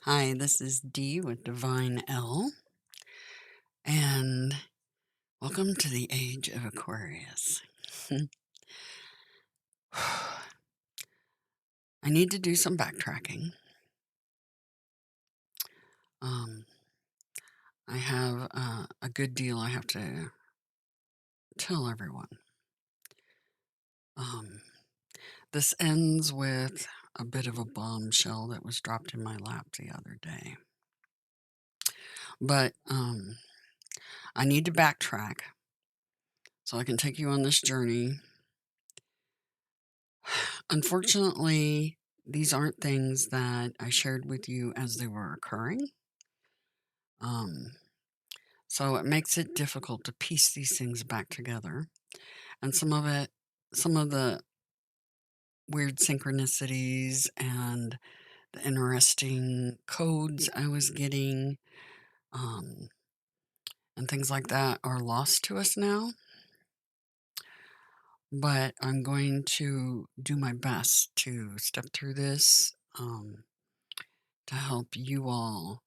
Hi, this is Dee with Divine L, and welcome to the age of Aquarius. I need to do some backtracking. Um, I have a good deal I have to tell everyone. Um, this ends with a bit of a bombshell that was dropped in my lap the other day. But I need to backtrack so I can take you on this journey. Unfortunately, these aren't things that I shared with you as they were occurring. Um, so it makes it difficult to piece these things back together. And some of the weird synchronicities and the interesting codes I was getting, um, and things like that are lost to us now. But I'm going to do my best to step through this to help you all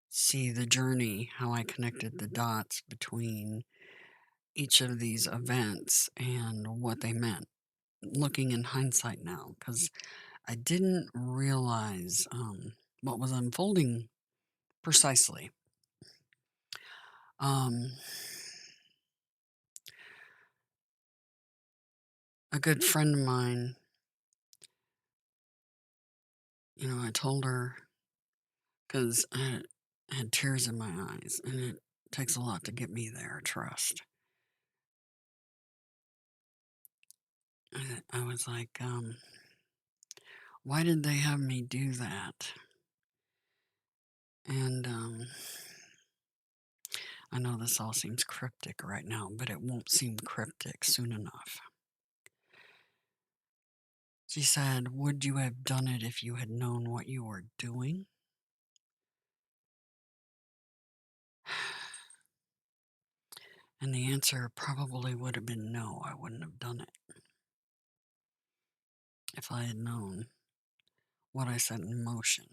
see the journey, how I connected the dots between each of these events and what they meant. Looking in hindsight now, because I didn't realize what was unfolding precisely. Um, a good friend of mine, I told her because I had tears in my eyes, and it takes a lot to get me there, trust. I was like, why did they have me do that? And I know this all seems cryptic right now, but it won't seem cryptic soon enough. She said, "Would you have done it if you had known what you were doing?" And the answer probably would have been no, I wouldn't have done it if I had known what I set in motion.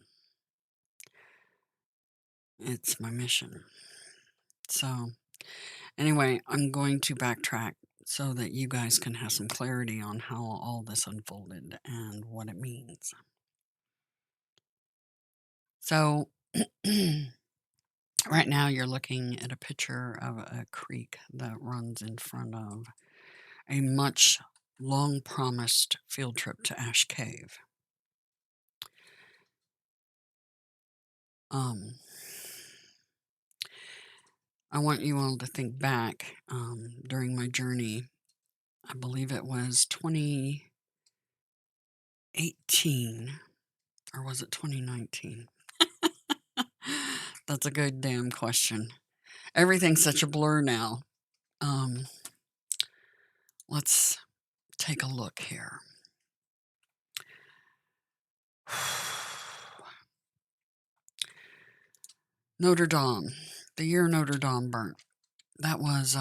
It's my mission. So, anyway, I'm going to backtrack so that you guys can have some clarity on how all this unfolded and what it means. So, right now you're looking at a picture of a creek that runs in front of a much long promised field trip to Ash Cave. Um, I want you all to think back during my journey. I believe it was 2018, or was it 2019? That's a good damn question. Everything's such a blur now. Um, let's take a look here. Notre Dame, the year Notre Dame burnt. That was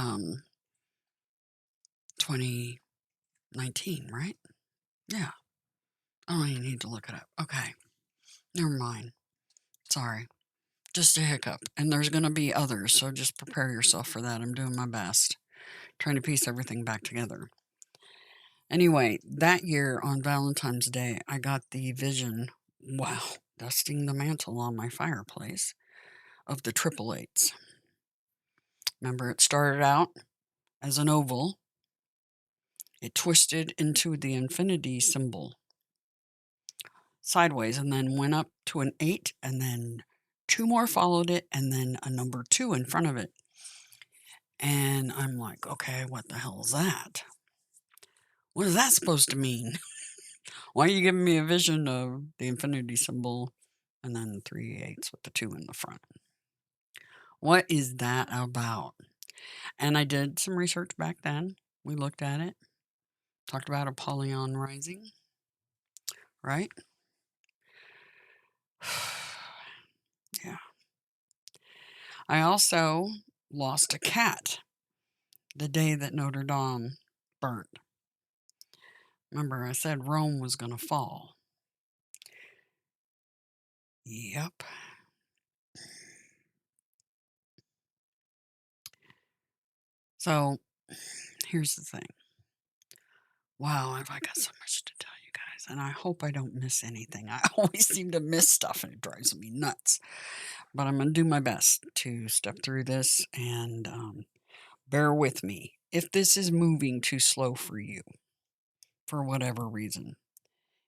2019, right? Yeah. I don't even need to look it up. Okay. Never mind. Sorry. Just a hiccup. And there's going to be others, so just prepare yourself for that. I'm doing my best, trying to piece everything back together. Anyway, that year on Valentine's Day, I got the vision, wow, dusting the mantle on my fireplace, of the triple eights. Remember, it started out as an oval, it twisted into the infinity symbol sideways, and then went up to an 8, and then two more followed it, and then a number 2 in front of it. And I'm like, okay, what the hell is that? What is that supposed to mean? Why are you giving me a vision of the infinity symbol and then 3 8s with the 2 in the front? What is that about? And I did some research back then. We looked at it, talked about Apollyon rising, right? Yeah. I also lost a cat the day that Notre Dame burnt. Remember, I said Rome was going to fall. Yep. So here's the thing. Wow, have I got so much to tell you guys, and I hope I don't miss anything. I always seem to miss stuff, and it drives me nuts. But I'm gonna do my best to step through this, and bear with me if this is moving too slow for you, for whatever reason.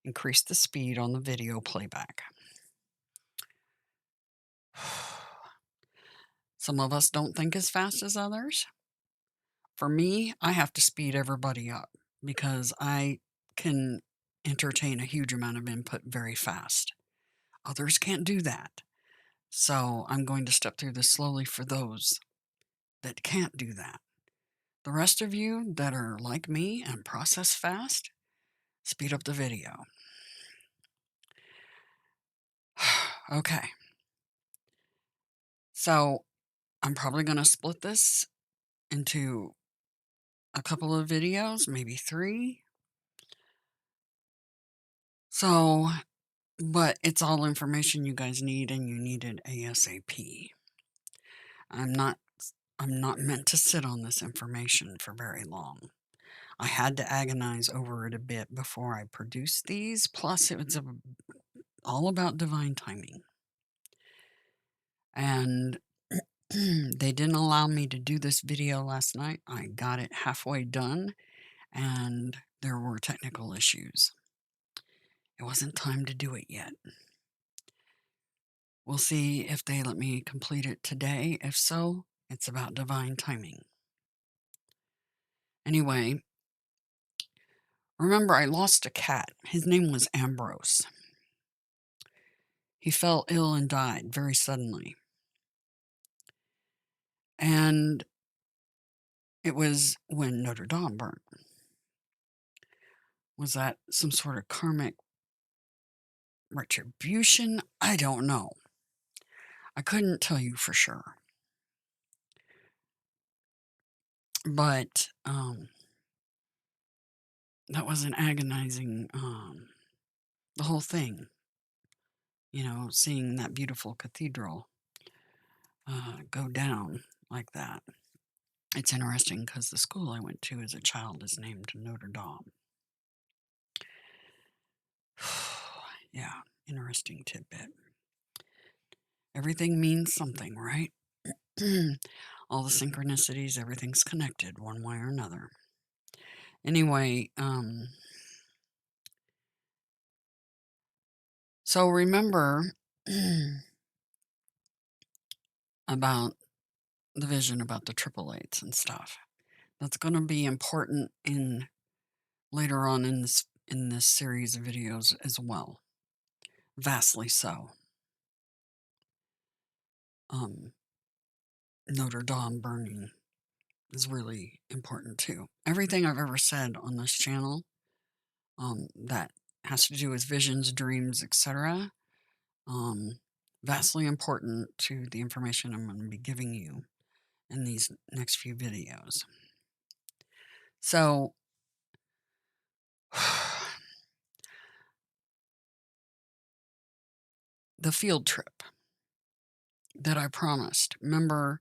Increase the speed on the video playback. Some of us don't think as fast as others. For me, I have to speed everybody up because I can entertain a huge amount of input very fast. Others can't do that. So I'm going to step through this slowly for those that can't do that. The rest of you that are like me and process fast, speed up the video. Okay. So I'm probably going to split this into a couple of videos, maybe 3. So, but it's all information you guys need and you need it ASAP. I'm not I'm not meant to sit on this information for very long. I had to agonize over it a bit before I produced these. Plus, it was all about divine timing. And they didn't allow me to do this video last night. I got it halfway done, and there were technical issues. It wasn't time to do it yet. We'll see if they let me complete it today. If so, it's about divine timing. Anyway, remember I lost a cat. His name was Ambrose. He fell ill and died very suddenly. And it was when Notre Dame burnt. Was that some sort of karmic retribution? I don't know. I couldn't tell you for sure. But that was an agonizing, the whole thing, seeing that beautiful cathedral go down like that. It's interesting because the school I went to as a child is named Notre Dame. Yeah, interesting tidbit. Everything means something, right? All the synchronicities, everything's connected one way or another. Anyway, so remember about the vision about the triple eights and stuff. That's going to be important in later on in this series of videos as well. Vastly so. Notre Dame burning is really important too. Everything I've ever said on this channel that has to do with visions, dreams, etc. Vastly important to the information I'm going to be giving you in these next few videos. So, the field trip that I promised. Remember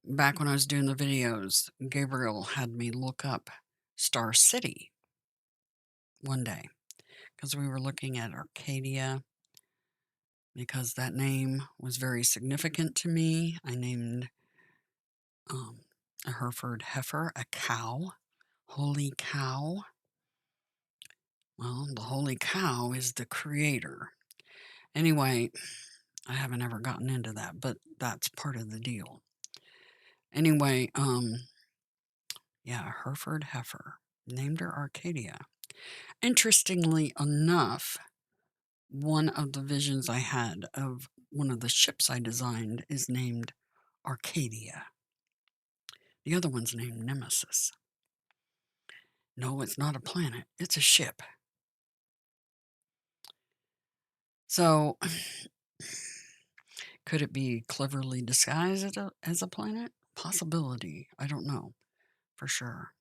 back when I was doing the videos, Gabriel had me look up Star City one day because we were looking at Arcadia because that name was very significant to me. I named a Hereford heifer a cow. Holy cow. Well, the holy cow is the creator. Anyway, I haven't ever gotten into that, but that's part of the deal. Anyway, yeah, Hereford heifer. Named her Arcadia. Interestingly enough, one of the visions I had of one of the ships I designed is named Arcadia. The other one's named Nemesis. No, it's not a planet. It's a ship. So, could it be cleverly disguised as a planet? Possibility. I don't know for sure.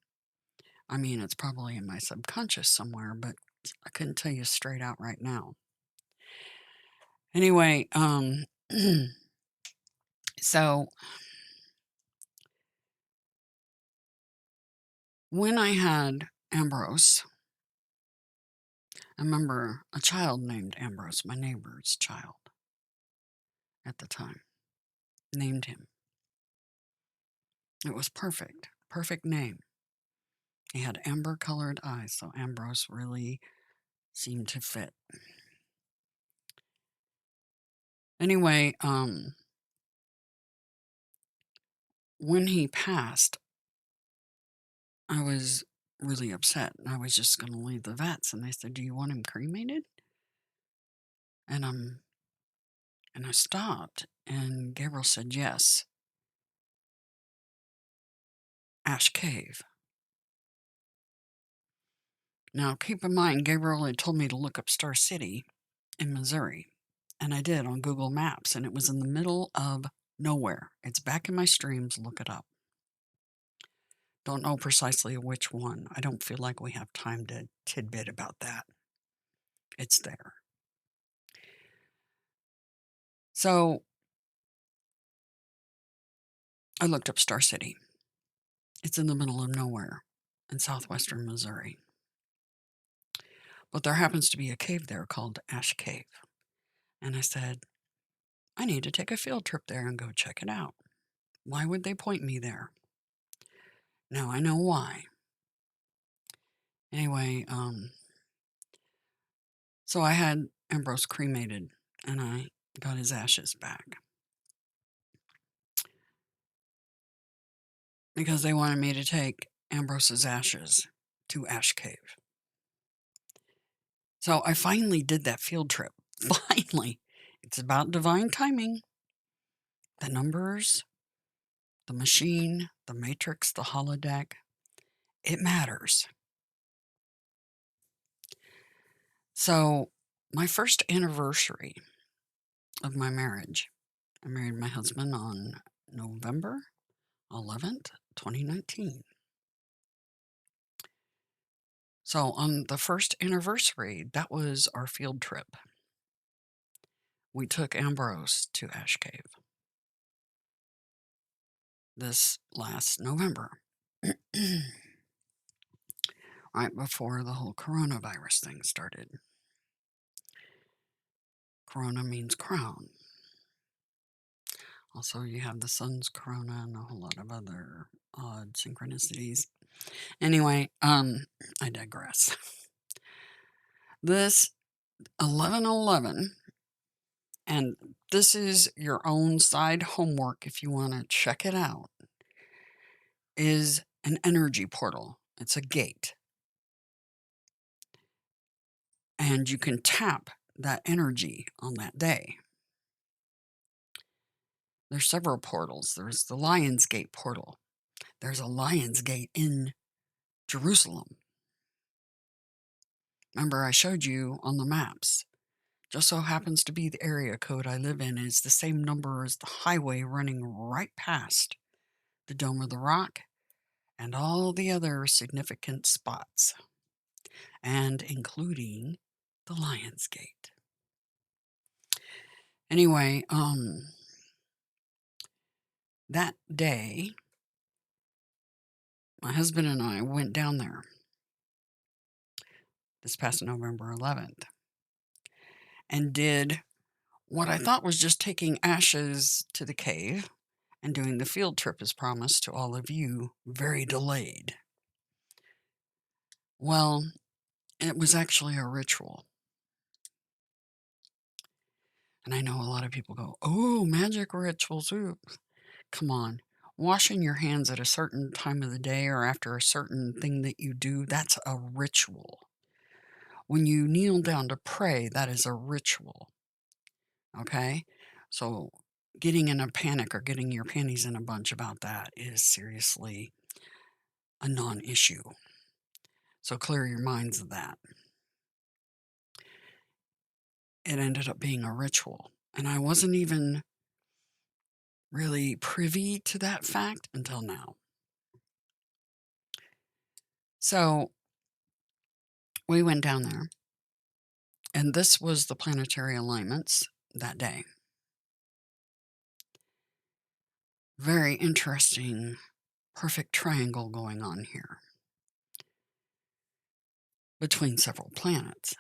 I mean, it's probably in my subconscious somewhere, but I couldn't tell you straight out right now. Anyway, so when I had Ambrose, I remember a child named Ambrose, my neighbor's child at the time, named him. It was perfect, perfect name. He had amber colored eyes, so Ambrose really seemed to fit. Anyway, when he passed, I was really upset. I was just going to leave the vets, and they said, "Do you want him cremated?" And I stopped, and Gabriel said, "Yes, Ash Cave." Now, keep in mind, Gabriel had told me to look up Star City in Missouri, and I did on Google Maps, and it was in the middle of nowhere. It's back in my streams. Look it up. Don't know precisely which one. I don't feel like we have time to tidbit about that. It's there. So I looked up Star City. It's in the middle of nowhere in southwestern Missouri. But there happens to be a cave there called Ash Cave. And I said, I need to take a field trip there and go check it out. Why would they point me there? Now I know why. Anyway, so I had Ambrose cremated and I got his ashes back because they wanted me to take Ambrose's ashes to Ash Cave. So I finally did that field trip. Finally. It's about divine timing. The numbers, the machine, the matrix, the holodeck. It matters. So my first anniversary of my marriage, I married my husband on November 11th, 2019. So on the first anniversary, that was our field trip. We took Ambrose to Ash Cave this last November, right before the whole coronavirus thing started. Corona means crown. Also, you have the sun's corona and a whole lot of other odd synchronicities. Anyway, I digress. This 1111, and this is your own side homework if you want to check it out, is an energy portal. It's a gate. And you can tap that energy on that day. There's several portals. There's the Lion's Gate portal. There's a Lion's Gate in Jerusalem. Remember, I showed you on the maps. Just so happens to be the area code I live in is the same number as the highway running right past the Dome of the Rock and all the other significant spots, and including the Lion's Gate. Anyway, that day, my husband and I went down there this past November 11th and did what I thought was just taking ashes to the cave and doing the field trip as promised to all of you, very delayed. Well, it was actually a ritual. And I know a lot of people go, oh, magic rituals. Ooh. Come on. Washing your hands at a certain time of the day or after a certain thing that you do, that's a ritual. When you kneel down to pray, that is a ritual. Okay? So getting in a panic or getting your panties in a bunch about that is seriously a non-issue. So clear your minds of that. It ended up being a ritual. And I wasn't even really privy to that fact until now. So we went down there, and this was the planetary alignments that day. Very interesting, perfect triangle going on here between several planets,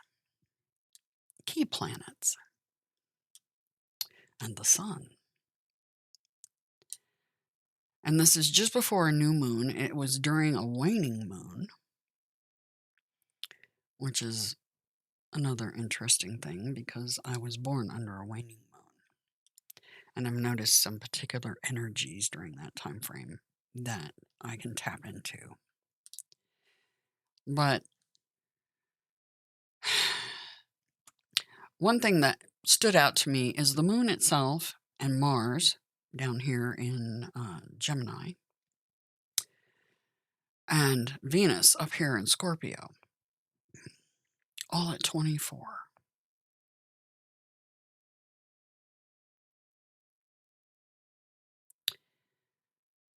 key planets, and the sun. And this is just before a new moon. It was during a waning moon, which is another interesting thing because I was born under a waning moon. And I've noticed some particular energies during that time frame that I can tap into. But one thing that stood out to me is the moon itself and Mars down here in Gemini and Venus up here in Scorpio, all at 24.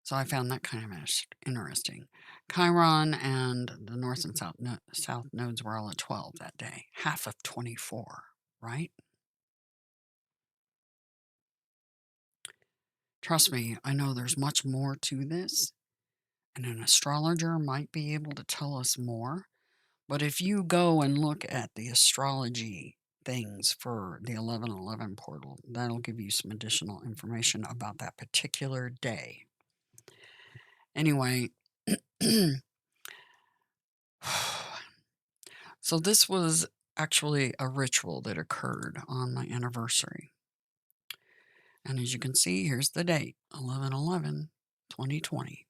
So I found that kind of interesting. Chiron and the north and south nodes were all at 12 that day, half of 24, right? Trust me, I know there's much more to this, and an astrologer might be able to tell us more. But if you go and look at the astrology things for the 1111 portal, that'll give you some additional information about that particular day. Anyway, so this was actually a ritual that occurred on my anniversary. And as you can see, here's the date, 11/11/2020.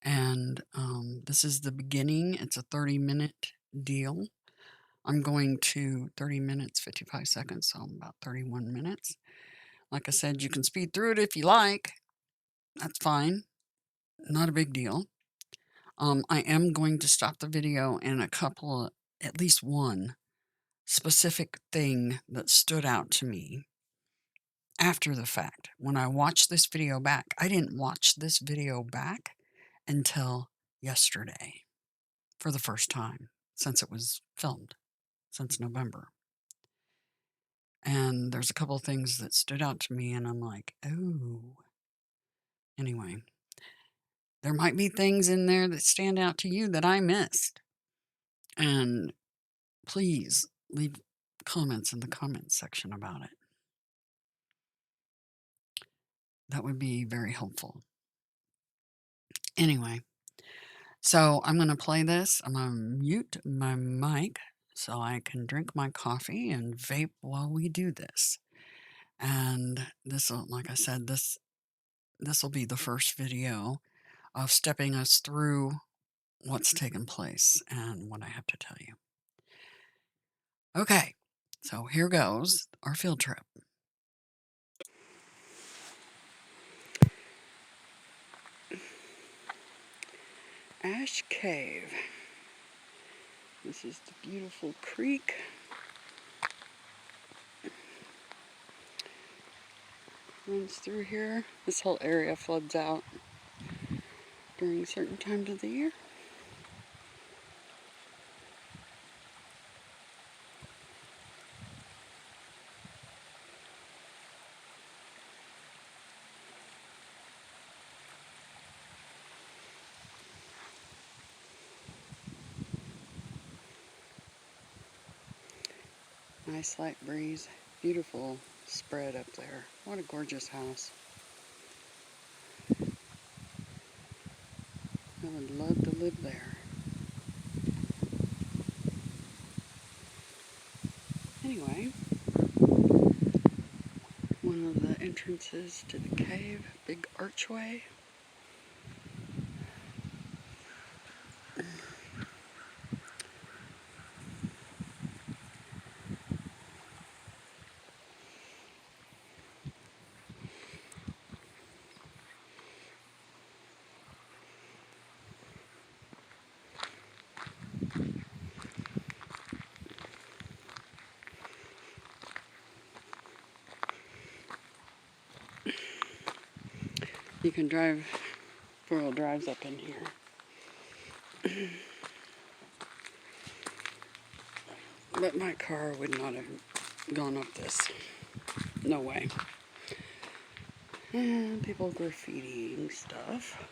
And this is the beginning. It's a 30-minute deal. I'm going to 30 minutes, 55 seconds, so I'm about 31 minutes. Like I said, you can speed through it if you like. That's fine. Not a big deal. I am going to stop the video in a couple of, at least one specific thing that stood out to me after the fact. When I watched this video back, I didn't watch this video back until yesterday for the first time since it was filmed, since November. And there's a couple of things that stood out to me, and I'm like, oh. Anyway, there might be things in there that stand out to you that I missed. And please leave comments in the comments section about it. That would be very helpful. Anyway, so I'm going to play this. I'm going to mute my mic so I can drink my coffee and vape while we do this. And this will, like I said, this will be the first video of stepping us through what's taken place and what I have to tell you. Okay, so here goes our field trip. Ash Cave. This is the beautiful creek. Runs through here. This whole area floods out during certain times of the year. Nice light breeze. Beautiful spread up there. What a gorgeous house. I would love to live there. Anyway, one of the entrances to the cave, big archway. You can drive 4-wheel drives up in here. But my car would not have gone up this. No way. And people graffitiing stuff.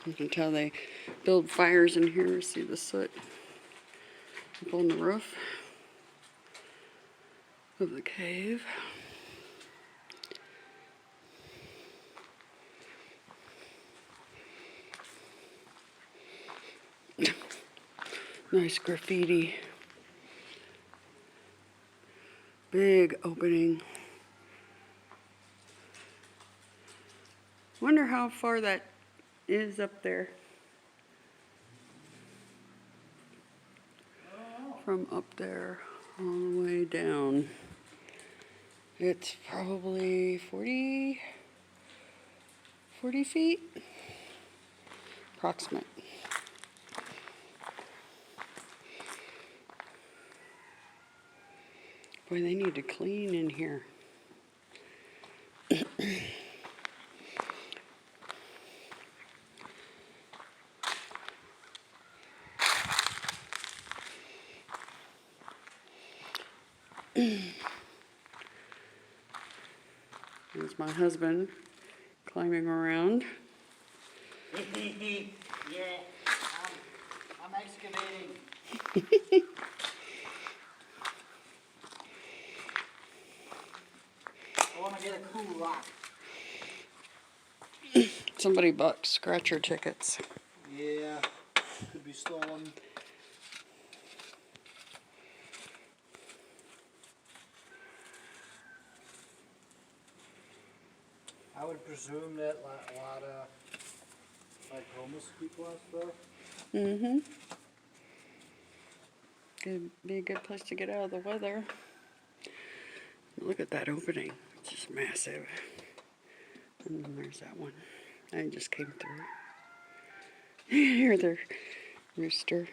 You can tell they build fires in here. See the soot up on the roof of the cave. Nice graffiti. Big opening. Wonder how far that is up there. From up there all the way down. It's probably 40 feet. Approximate. Boy, they need to clean in here. There's my husband climbing around. Yeah, I'm excavating. I want to get a cool rock. Somebody bought scratcher tickets. Yeah, could be stolen. I would presume that a lot of like homeless people and stuff. Mm-hmm. Could be a good place to get out of the weather. Look at that opening. It's just massive. And then there's that one. I just came through. You hear the rooster.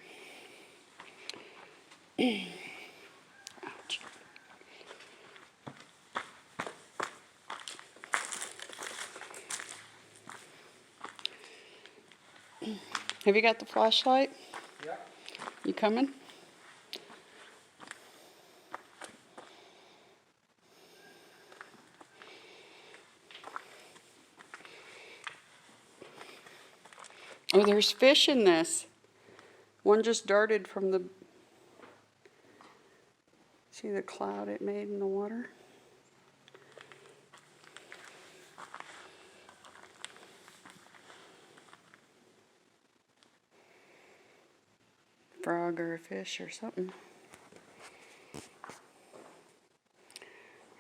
Ouch. Have you got the flashlight? Yeah. You coming? Oh, there's fish in this. One just darted from the... See the cloud it made in the water? Frog or a fish or something.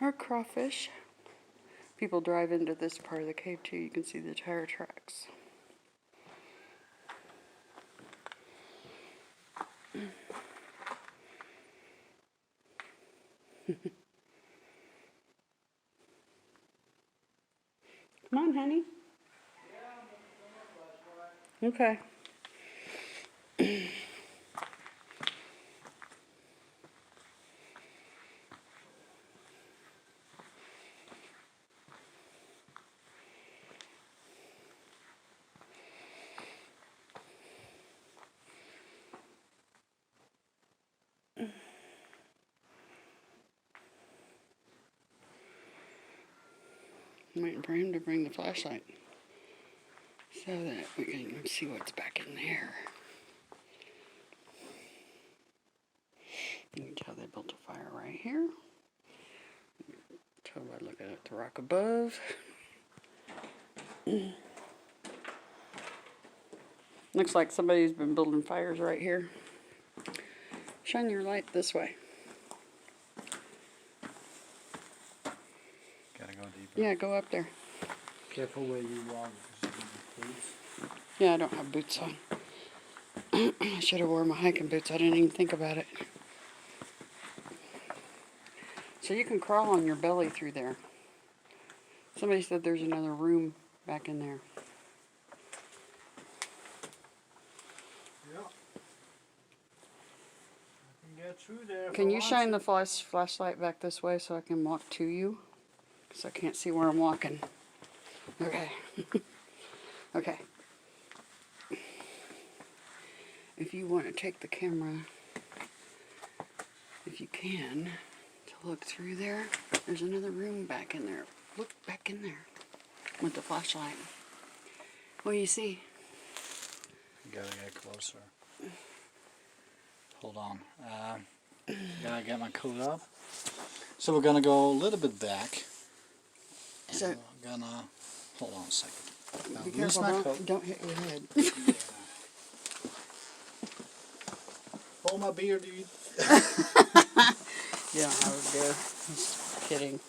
Or crawfish. People drive into this part of the cave too. You can see the tire tracks. Come on, honey. Okay. I'm waiting for him to bring the flashlight so that we can see what's back in there. You can tell they built a fire right here. Tell by looking at the rock above. Looks like somebody's been building fires right here. Shine your light this way. Gotta go deeper. Yeah, go up there. Careful where you walk because you need boots. Yeah, I don't have boots on. I should have worn my hiking boots. I didn't even think about it. So you can crawl on your belly through there. Somebody said there's another room back in there. Yeah. I can get through there. Can you shine the flashlight back this way so I can walk to you? because I can't see where I'm walking. Okay. Okay. If you want to take the camera, if you can, to look through there, there's another room back in there. Look back in there with the flashlight. What do you see? Gotta get closer. Hold on. Gotta get my coat up. So we're gonna go a little bit back. And So- we're gonna hold on a second. Be Lose careful, my coat. don't hit your head. Hold my beer, dude. You don't have a beer. Just kidding.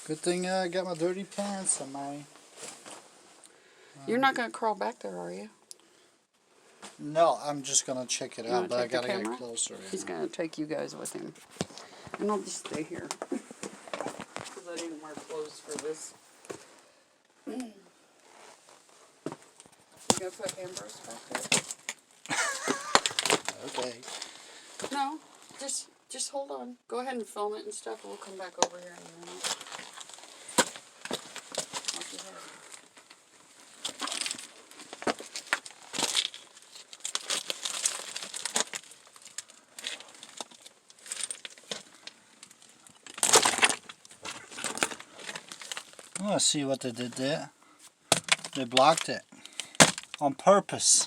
Good thing I got my dirty pants and my. You're not going to crawl back there, are you? No, I'm just gonna check it You wanna out, but I take the gotta get camera? closer. He's going to take you guys with him. And I'll just stay here. Because I didn't wear clothes for this. You going to put Ambrose back there? Okay. No, just hold on. Go ahead and film it and stuff, and we'll come back over here in a minute. Watch your head. I want to see what they did there. They blocked it on purpose.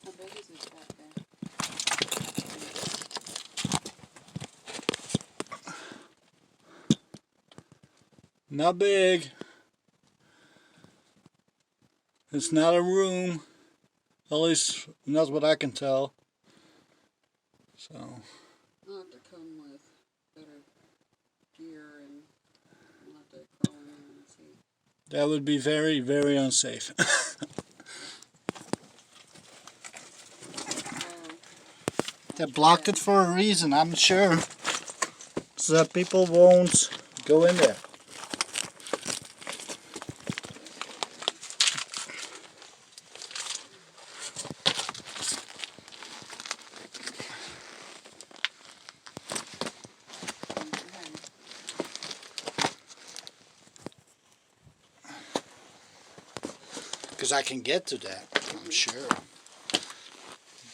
How big is this back there? Not big. It's not a room. At least that's what I can tell. So. I'll have to come with better gear and we'll have to crawl in there and see. That would be very, very unsafe. They blocked it for a reason, I'm sure. So that people won't go in there. Because I can get to that, I'm sure.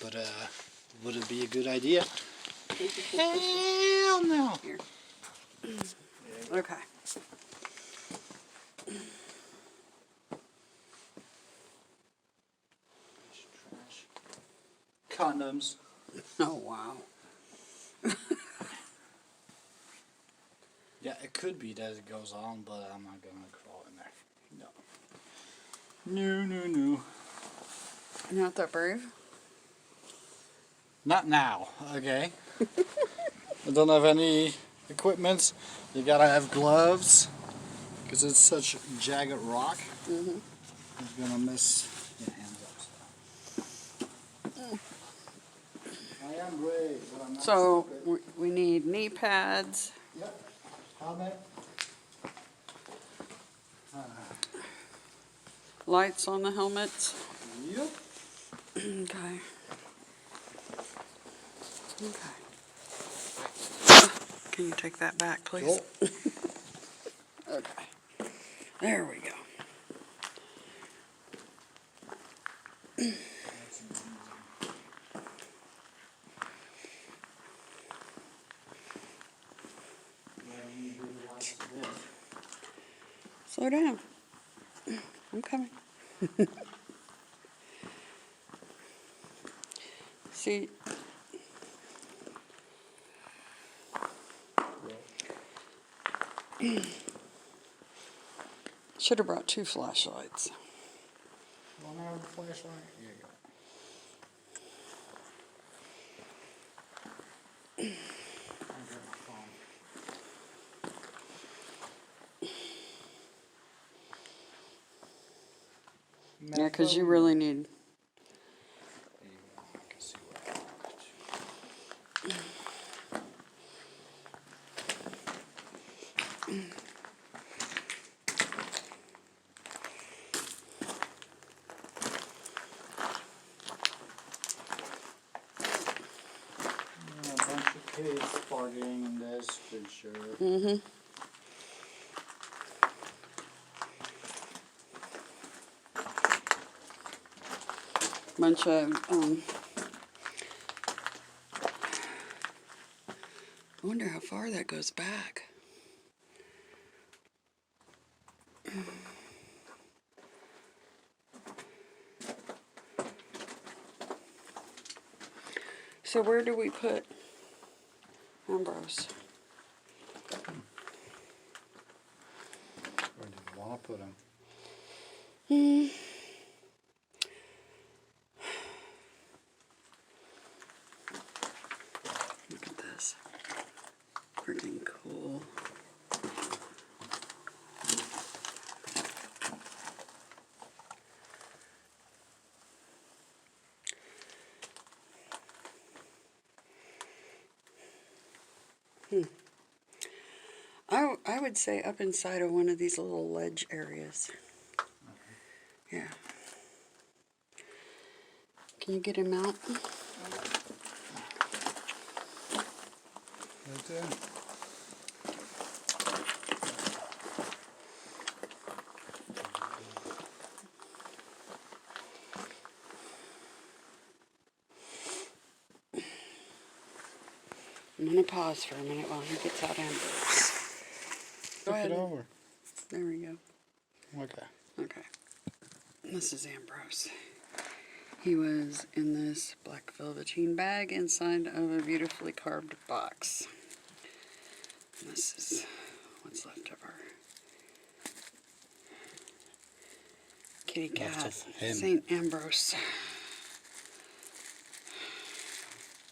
But would it be a good idea? Hell no. Here. Okay. Condoms. Oh, wow. Yeah, it could be that it goes on, but I'm not gonna crawl in there. No. No. You're not that brave? Not now, okay? I don't have any equipment. You gotta have gloves because it's such jagged rock. Mm-hmm. It's gonna mess your hands up. I am brave, but I'm not So stupid. we need knee pads. Yep. Helmet. Lights on the helmets. Yep. Okay. Okay. Can you take that back, please? Cool. Okay. There we go. Slow down. I'm coming. See, should have brought 2 flashlights. Want to have a flashlight? Here you go. I'll get my phone. Yeah, because you really need. There you go. I can see where I want it. A bunch of kids partying in this for sure. Mm-hmm. Bunch of, I wonder how far that goes back. So where do we put Ambrose? Where do you want to put them? Look at this. Freaking cool. I would say up inside of one of these little ledge areas. Yeah. Can you get him out? Right there. I'm going to pause for a minute while he gets out Ambrose. Go Look ahead. it over. There we go. Okay. Okay. This is Ambrose. He was in this black velveteen bag inside of a beautifully carved box. And this is what's left of our kitty Left cat, of him. St. Ambrose.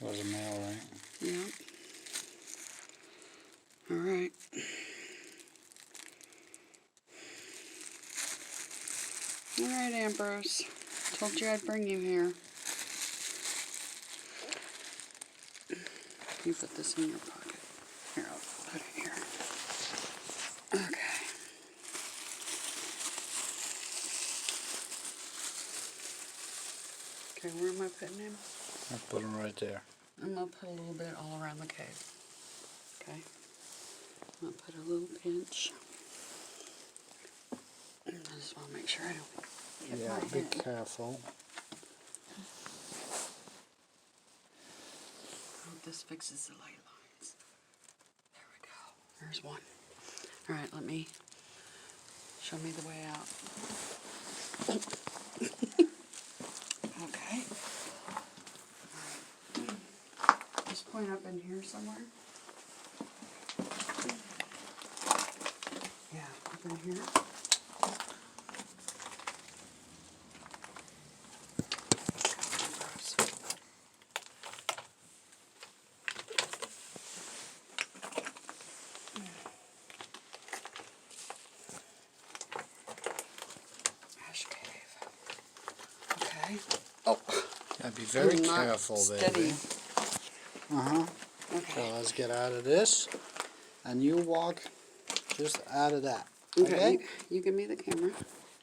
Was a male, right? Yep. All right. All right, Ambrose. Told you I'd bring you here. You put this in your pocket. Here, I'll put it here. Okay. Okay, where am I putting him? I put him right there. I'm going to put a little bit all around the cave. Okay. I'm going to put a little pinch. I just want to make sure I don't hit Yeah, my be hand. careful. I hope this fixes the light lines. There we go. There's one. All right, let me show me the way out. Okay. All right. Just point up in here somewhere. Yeah, up in here. Ash cave. Okay. Oh. Yeah, be very I'm not careful, steady. baby. Uh-huh. So Okay. let's get out of this. And you walk just out of that. Okay. Okay? You give me the camera.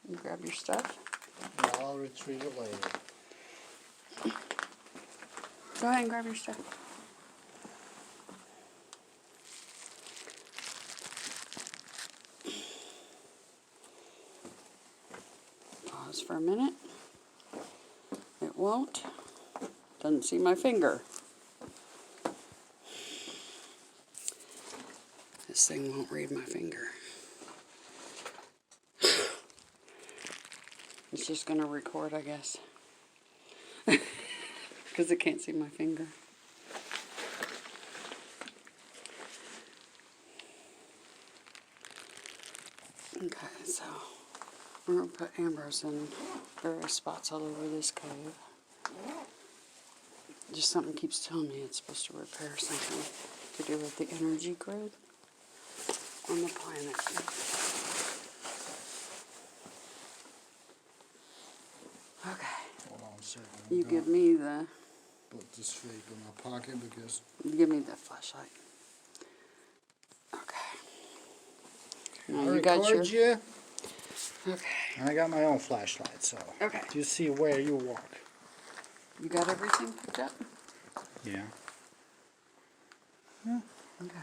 You grab your stuff. And I'll retrieve it later. Go ahead and grab your stuff. Pause for a minute. It won't. Doesn't see my finger. This thing won't read my finger. It's just going to record, I guess. Because it can't see my finger. Okay, so we're going to put Ambrose in various spots all over this cave. Just something keeps telling me it's supposed to repair something to do with the energy grid on the planet. Okay. Hold on a second. You give me the Put this shape in my pocket because give me the flashlight. Okay. No, I you got your. record you, Okay. and I got my own flashlight, so Okay. you see where you walk. You got everything picked up? Yeah. Okay.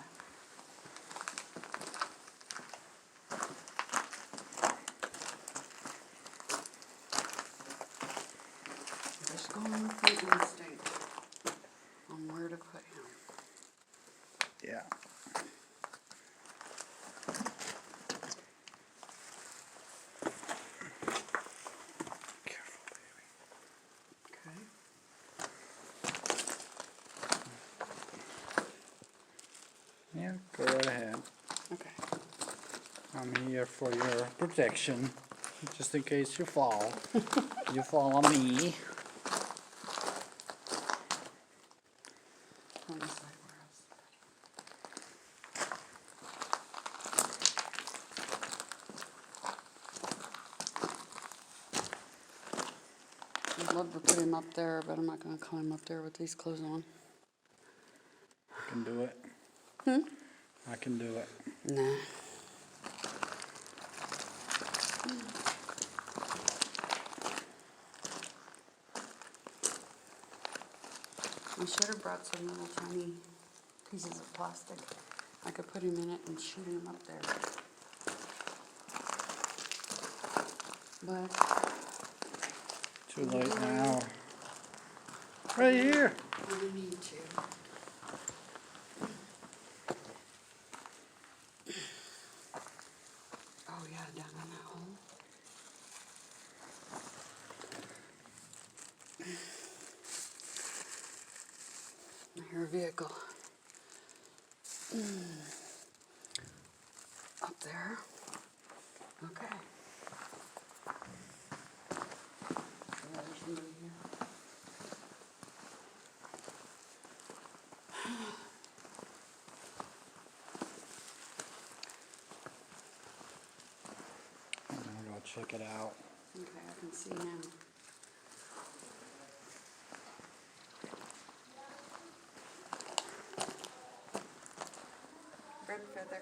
Just going with the instinct on where to put him. Yeah. Careful, Okay. baby. Yeah, go right ahead. Okay. I'm here for your protection, just in case you fall. You fall on me. On this side, where else? I'd love to put him up there, but I'm not going to climb up there with these clothes on. I can do it. I can do it. Nah. I should have brought some little tiny pieces of plastic. I could put him in it and shoot him up there. But Too late now. Right here. I need to. Oh yeah, down in that hole. I hear a vehicle. Up there. Okay. There's somebody here. I'm gonna go check it out. Okay, I can see now. Red feather.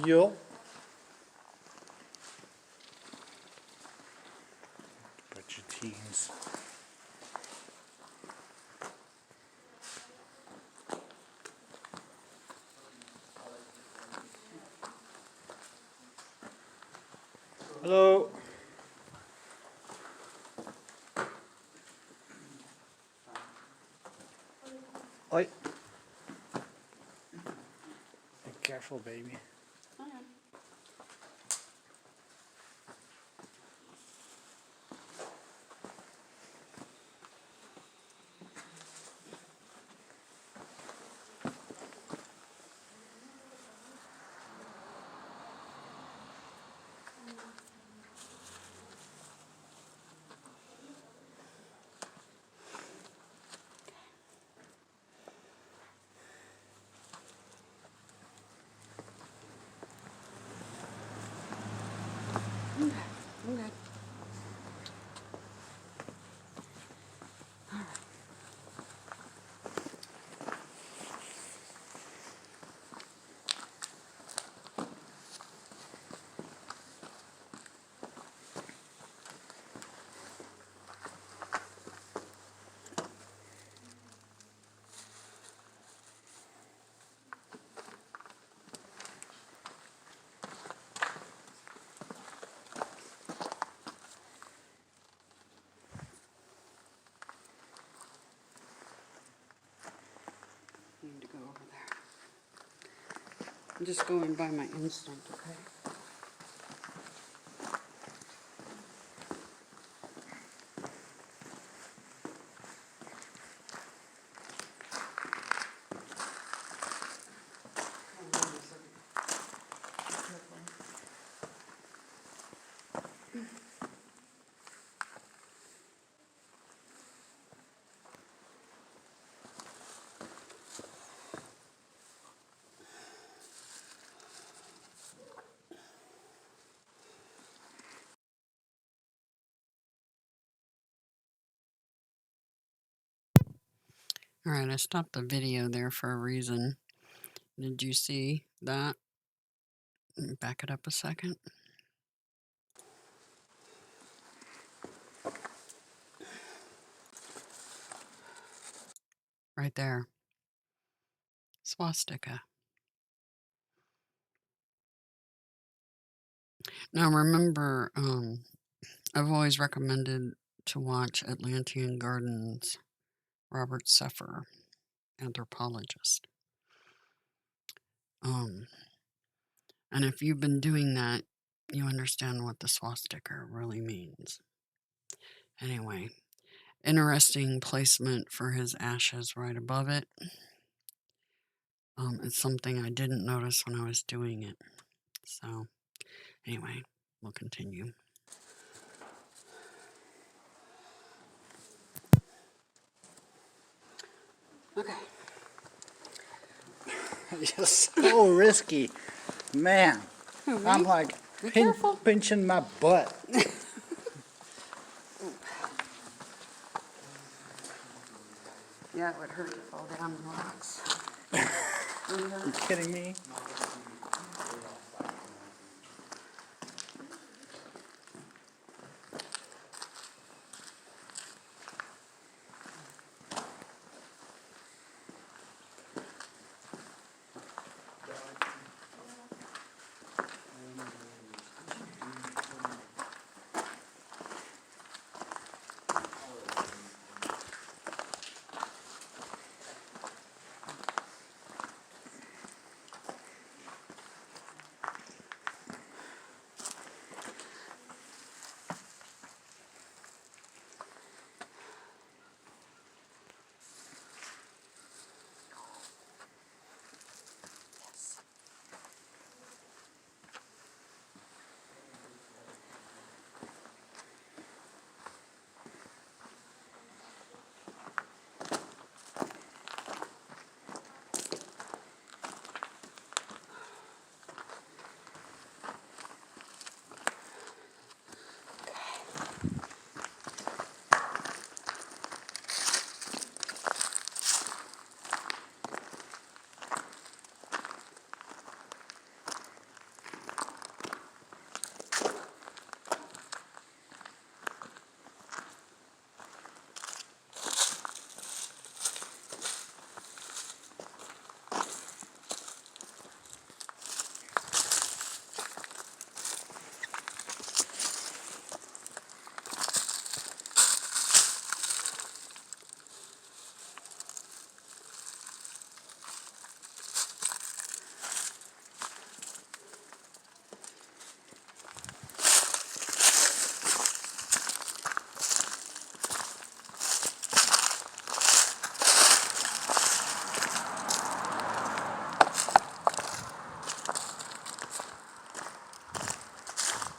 Yo. But your teens. Hello. Oi. Be careful, baby. Okay. Okay, I'm good. I need to go over there. I'm just going by my instinct, okay? All right, I stopped the video there for a reason. Did you see that? Back it up a second. Right there. Swastika. Now remember, I've always recommended to watch Atlantean Gardens, Robert Seffer, anthropologist. And if you've been doing that, you understand what the swastika really means. Anyway, interesting placement for his ashes right above it. It's something I didn't notice when I was doing it. So, anyway, we'll continue. Okay. It's so risky. Man, I'm like pinching my butt. Yeah, it would hurt to fall down the rocks. You kidding me?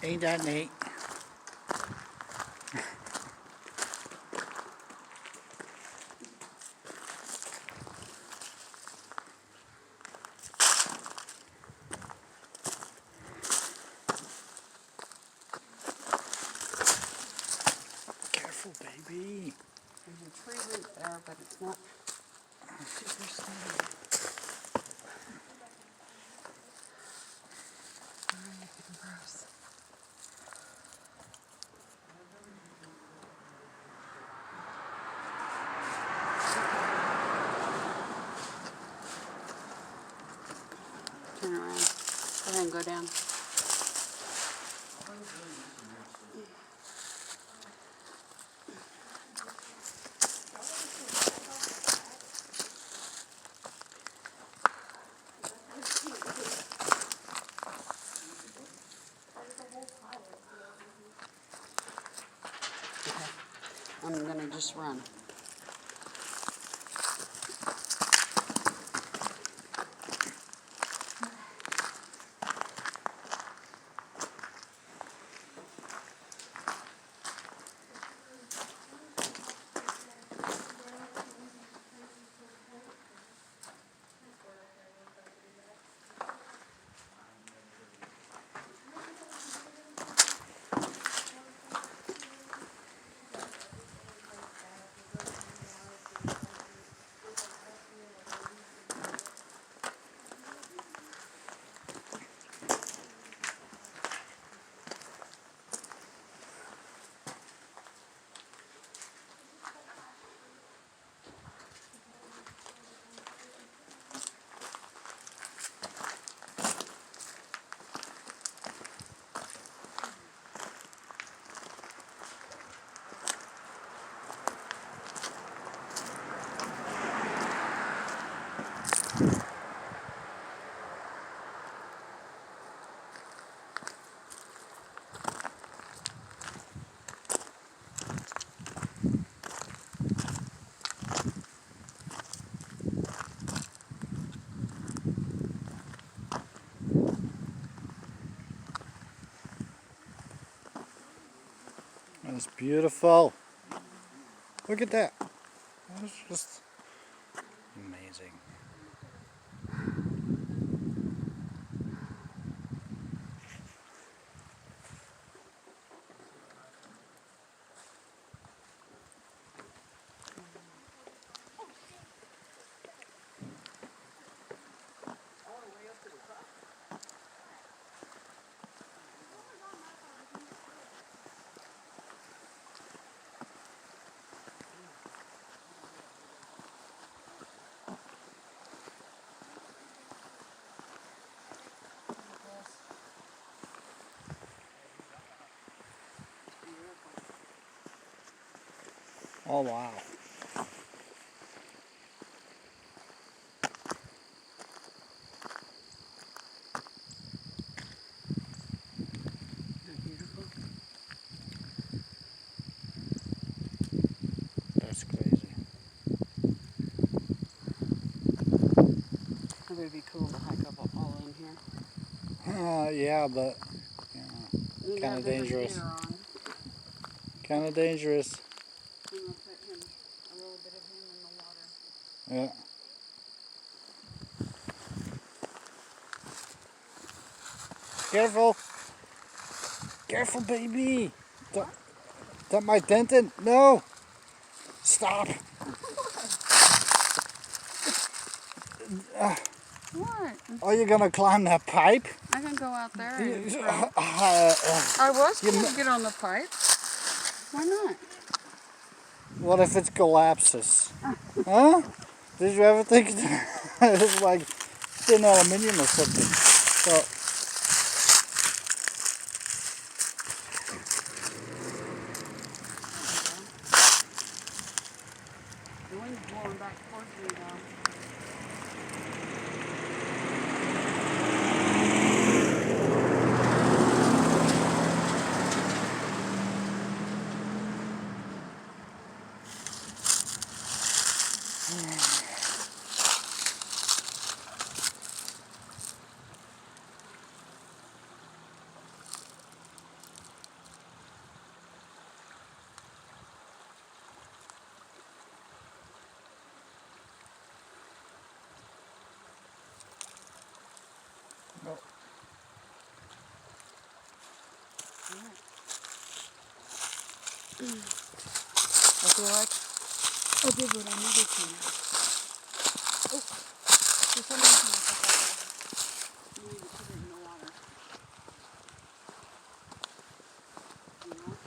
Ain't that neat? Careful, baby. There's a tree root there, but it's not super steady. Gross. Turn around. Go ahead and go down. Okay. I'm gonna just run. That's beautiful. Look at that. That's just amazing. Oh wow. Beautiful. That's crazy. It would be cool to hike up all in here. Yeah, but You Kinda got Baby dangerous. Peter on. kind of dangerous. I'm gonna put him a little bit of him in the water. Yeah. Careful. Careful, baby. That might dent it. No. Stop. What? Are you gonna climb that pipe? I can go out there and throw. Uh, I was you going kn- to get on the pipe. Why not? what if it collapses? Huh? Did you ever think it's like thin aluminium or something? So, The wind's blowing back towards me now. no. I feel like I did what I needed to. Oh, for some reason I forgot I need to put it in the water. You know?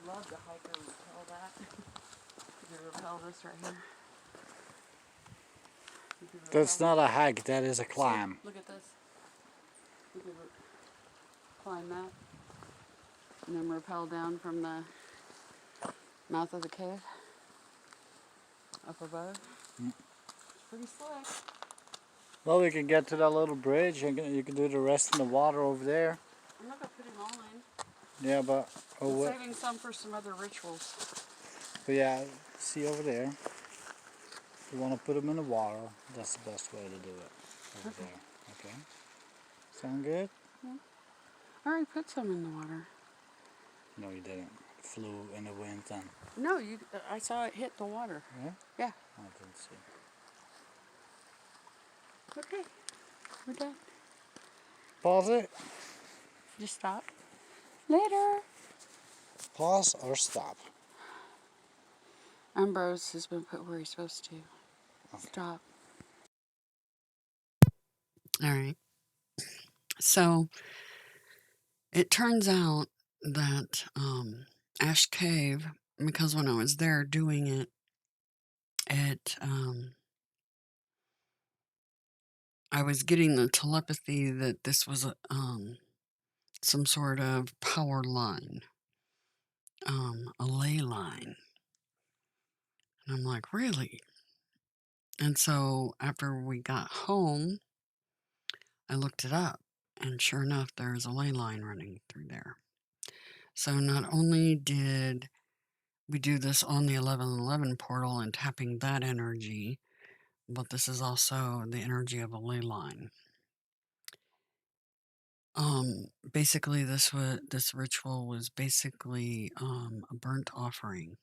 Love the hiker repel that. You can repel this right here. You can repel That's not a hike. That is a See, climb. look at this. You can climb that and then rappel down from the mouth of the cave up above. Mm. It's pretty slick. Well, we can get to that little bridge. You can do the rest in the water over there. I'm not going to put him all in. Yeah, but I'm saving some for some other rituals. But yeah, see over there. If you want to put them in the water, that's the best way to do it. Over Okay. there. Okay. Sound good? I already put some in the water. No, you didn't. Flew in the wind then. No, I saw it hit the water. Yeah? Yeah. I didn't see. Okay. We're done. Pause it. Just stop. Later. Pause or stop. Ambrose has been put where he's supposed to. Okay. Stop. All right. So it turns out that Ash Cave, because when I was there doing it, I was getting the telepathy that this was some sort of power line, a ley line. And I'm like, really? And so after we got home, I looked it up, and sure enough, there's a ley line running through there. So not only did we do this on the 1111 portal and tapping that energy, but this is also the energy of a ley line. Basically, this ritual was basically a burnt offering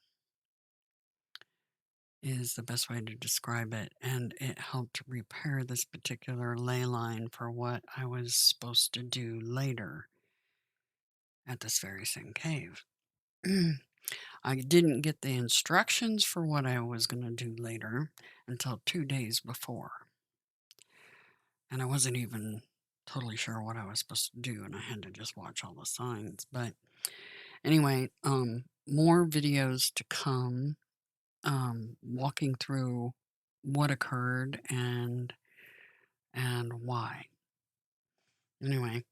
is the best way to describe it, and it helped repair this particular ley line for what I was supposed to do later at this very same cave. I didn't get the instructions for what I was going to do later until 2 days before, and I wasn't even totally sure what I was supposed to do, and I had to just watch all the signs. But anyway, more videos to come, walking through what occurred and why. Anyway,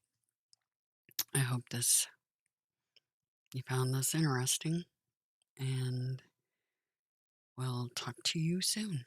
I hope you found this interesting, and we'll talk to you soon.